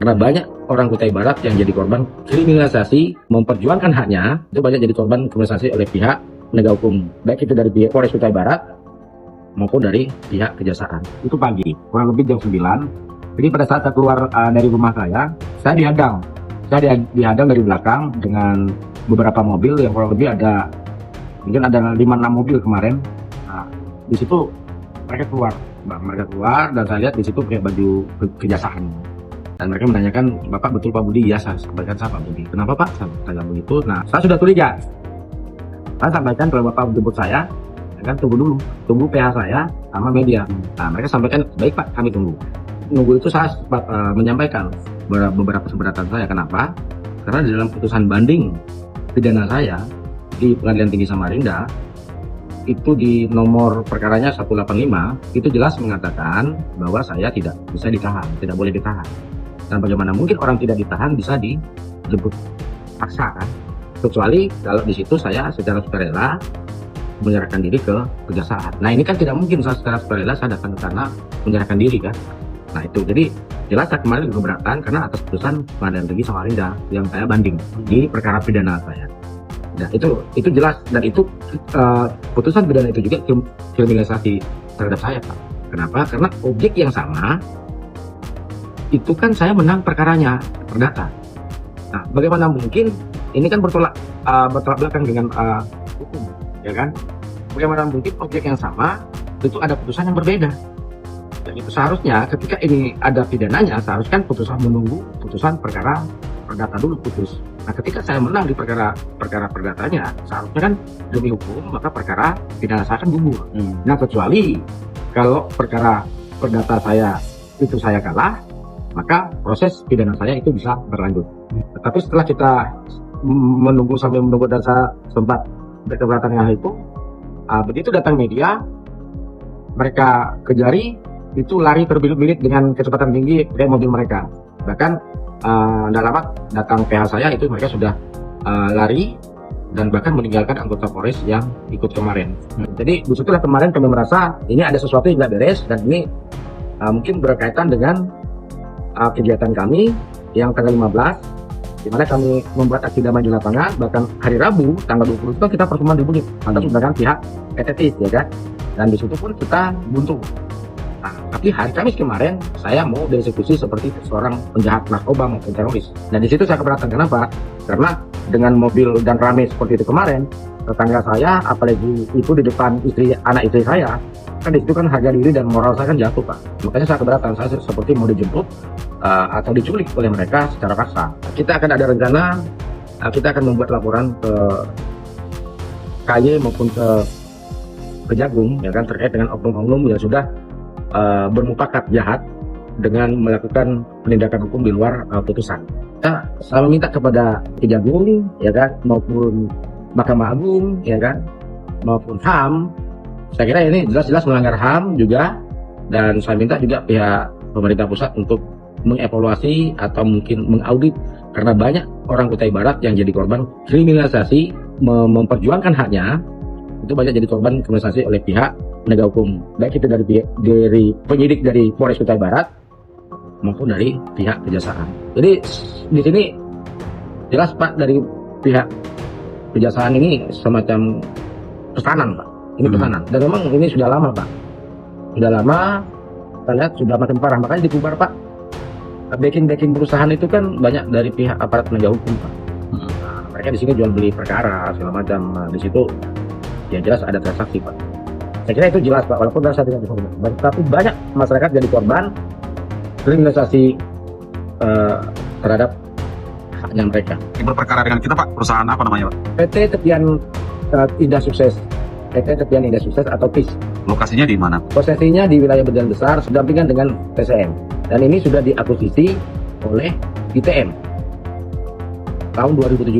Karena banyak orang Kutai Barat yang jadi korban kriminalisasi, memperjuangkan haknya, itu banyak jadi korban kriminalisasi oleh pihak penegak hukum, baik itu dari pihak Polres Kutai Barat maupun dari pihak kejaksaan. Itu pagi, kurang lebih jam 9. Jadi pada saat saya keluar dari rumah saya dihadang. Saya dihadang dari belakang dengan beberapa mobil yang kurang lebih mungkin ada 5-6 mobil kemarin. Nah, di situ mereka keluar dan saya lihat di situ pakai baju kejaksaan. Dan mereka menanyakan, "Bapak betul Pak Budi?" "Ya, saya sampaikan saya Pak Budi." "Kenapa Pak?" Saya tanya begitu. Nah, saya sudah curiga. Saya sampaikan kalau Bapak jemput saya, kan tunggu PH saya sama media. Nah, mereka sampaikan, "Baik Pak, kami tunggu." Nunggu itu saya menyampaikan beberapa keberatan saya. Kenapa? Karena di dalam putusan banding pidana saya di Pengadilan Tinggi Samarinda, itu di nomor perkaranya 185, itu jelas mengatakan bahwa saya tidak bisa ditahan, tidak boleh ditahan. Dan bagaimana mungkin orang tidak ditahan bisa dijemput paksa, kan? Kecuali kalau di situ saya secara sukarela menyerahkan diri ke kejaksaan. Nah, ini kan tidak mungkin saya secara sukarela saya datang ke sana menyerahkan diri, kan? Nah, itu jadi jelas saya kemarin keberatan karena atas putusan Pengadilan Tinggi Samarinda yang saya banding di perkara pidana saya. Nah, itu jelas, dan itu putusan pidana itu juga kriminalisasi terhadap saya, Pak. Kenapa? Karena objek yang sama itu kan saya menang perkaranya, perdata. Nah, bagaimana mungkin ini kan bertolak belakang dengan hukum, ya kan? Bagaimana mungkin objek yang sama itu ada putusan yang berbeda? Dan itu seharusnya ketika ini ada pidananya, seharusnya kan putusan menunggu putusan perkara perdata dulu putus. Nah, ketika saya menang di perkara perdatanya, seharusnya kan demi hukum maka perkara pidana saya kan gugur. Nah, kecuali kalau perkara perdata saya itu saya kalah, maka proses pidana saya itu bisa berlanjut. Tapi setelah kita menunggu dan saya sempat berkeberatan dengan itu, begitu datang media, mereka kejari, itu lari terbilit-bilit dengan kecepatan tinggi pakai mobil mereka. Bahkan tidak lama datang PH saya itu mereka sudah lari dan bahkan meninggalkan anggota Polres yang ikut kemarin. Jadi disitulah kemarin kami merasa ini ada sesuatu yang tidak beres, dan ini mungkin berkaitan dengan kegiatan kami yang tanggal 15, di mana kami membuat aksi damai di lapangan. Bahkan hari Rabu tanggal 20 itu kita pertemuan di Bunit atas undangan pihak PTT, ya kan? Dan di situ pun kita buntu. Nah, tapi hari Kamis kemarin saya mau dieksekusi seperti seorang penjahat narkoba maupun teroris. Dan di situ saya keberatan. Kenapa? Karena dengan mobil dan rame seperti itu kemarin, tetangga saya, apalagi itu di depan anak istri saya, kan di situ kan harga diri dan moral saya kan jatuh, Pak. Makanya saya keberatan. Saya seperti mau dijemput atau diculik oleh mereka secara paksa. Kita akan ada rencana, kita akan membuat laporan ke KY maupun ke Kejagung, ya kan, terkait dengan oknum-oknum yang sudah bermufakat jahat dengan melakukan penindakan hukum di luar putusan. Saya meminta kepada Kejagung, ya kan, maupun Mahkamah Agung, ya kan, maupun HAM. Saya kira ini jelas-jelas melanggar HAM juga, dan saya minta juga pihak pemerintah pusat untuk mengevaluasi atau mungkin mengaudit, karena banyak orang Kutai Barat yang jadi korban kriminalisasi, memperjuangkan haknya, itu banyak jadi korban kriminalisasi oleh pihak penegak hukum, baik itu dari penyidik dari Polres Kutai Barat maupun dari pihak kejaksaan. Jadi di sini jelas, Pak, dari pihak kejaksaan ini semacam pesanan, Pak. Ini pesanan, dan memang ini sudah lama, Pak. Sudah lama, kita lihat sudah makin parah, makanya dibubar, Pak. Backing perusahaan itu kan banyak dari pihak aparat penegak hukum, Pak. Nah, mereka di sini jual beli perkara segala macam. Nah, di situ ya jelas ada transaksi, Pak. Saya kira itu jelas, Pak, walaupun saya tidak bisa ngomong. Tapi banyak masyarakat jadi korban kriminalisasi terhadap haknya mereka. Berperkara dengan kita, Pak, perusahaan apa namanya, Pak? PT Tepian Indah Sukses, PT Tepian Indah Sukses atau PIS. Lokasinya di mana? Posisinya di wilayah Bedan Besar, sedampingan dengan TCM. Dan ini sudah diakuisisi oleh ITM tahun 2017.